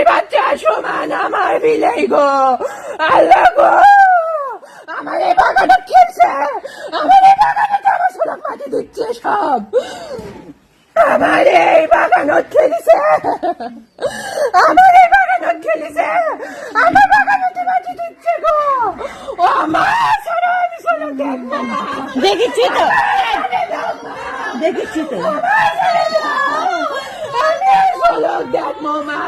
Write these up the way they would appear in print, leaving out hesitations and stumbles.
বাচ্চা সমান আমার বিলাই গো, আল্লাহ গো, আমার এই বাগানে খেলছে, আমার এই বাগানে আমার সব মাটি দিচ্ছে সব, আমার এই বাগানত খেলিছে, আমার এই বাগানত খেলিছে, আমার বাগানতে মাটি দিচ্ছে গো, ও আমার সারা আমি সারা দেখবো না, দেখেছি তো দেখেছি তো দেখবো মা,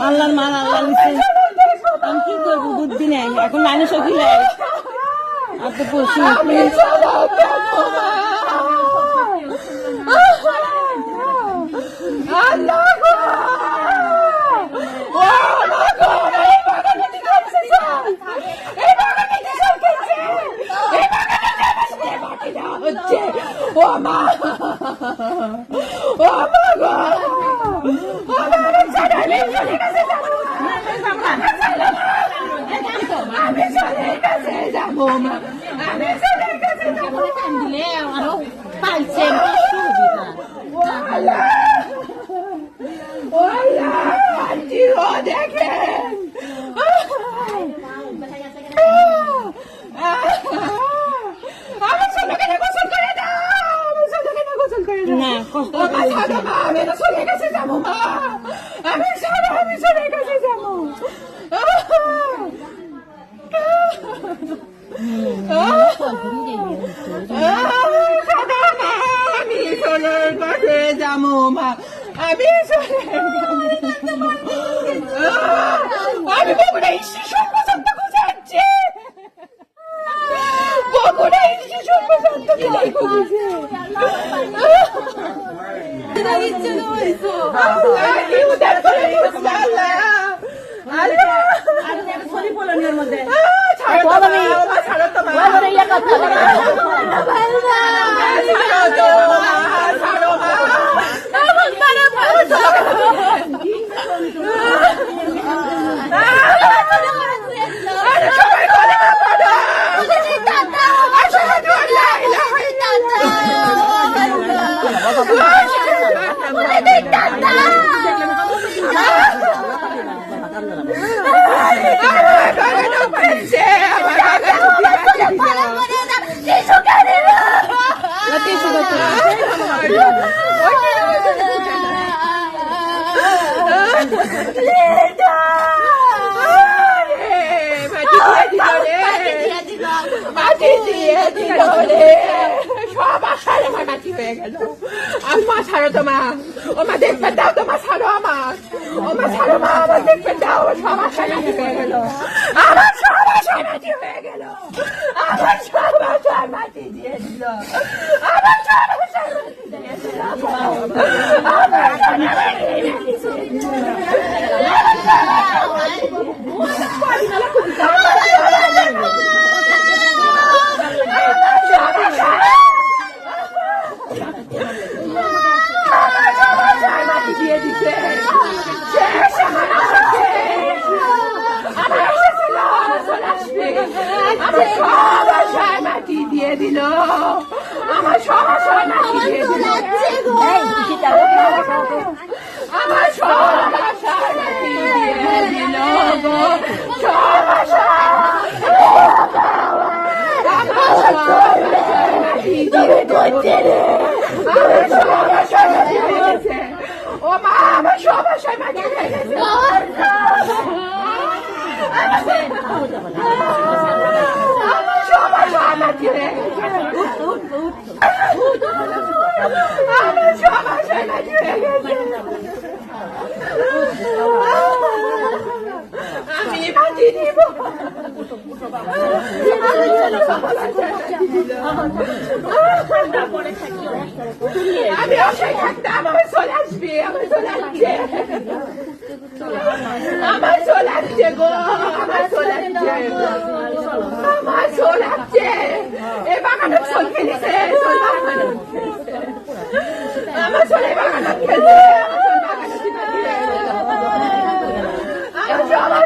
আল্লাহর মান আল্লাহ নিচ্ছে, আমি কি করবো বুদ্ধি নেই এখন মানুষও খিলে আর তো পশু ও মা ও মা গো আমি চলে কাছে যাবো মা, আমি চলে কাছে যাবো, দিলে আরো পাইছেন দেখেন আমার ছেলেকে গোসল করে দাও, আমার ছেলেকে গোসল করে দাও না কষ্ট আমি তো চলে গেছে যাবো মা, আমি চলে গেছে যাবো, আমি চলে গেছে যাবো মা, আমি আমি বগুড়া শিশু পর্যন্ত গুছাচ্ছি, বগুড়া শিশু পর্যন্ত বিদায় করেছে, মাটি দিয়ে দিল রে, সব আশায় আমার মাটি হয়ে গেল, মা ছাড়ো তো মা, ও মা দেখবেন দাও তো মা, ছাড়ো আমার, ও মা ছাড়ো মা, আমার দেখবেন দাও, সব আশায় মাটি হয়ে গেল, আমার সব আশায় মাটি হয়ে গেল, আমার সব আশায় মাটি দিয়ে দিল, আমার সব আশায় মাটি দিয়ে দিল, আমার দিয়ে দিচ্ছে, আমার সব আশায় মাটি দিয়ে দিল, আমার সব আশায় মাটি দিয়ে দিল, আমার সব আশায় মাটি দিয়ে দিল গো, সব আশা আমার সব আমার সবাসায় মাটি হয়ে গেছে ও মা আমার সবাসায় মাটি হয়ে গেছে আমার সবাসায় মাটি হয়ে গেছে আমার সবাসায় মাটি হয়ে গেছে আমি মাটি দিব আমি অসহায় থাকতাম আমার চলে আসবে আমার চলে আসছে আমার চলে আসছে গো আমার চলে আসছে আমার চলে আসছে এ বাগানে চল খেলেছে আমার চলে বাগানে খেলছে আমার সবাই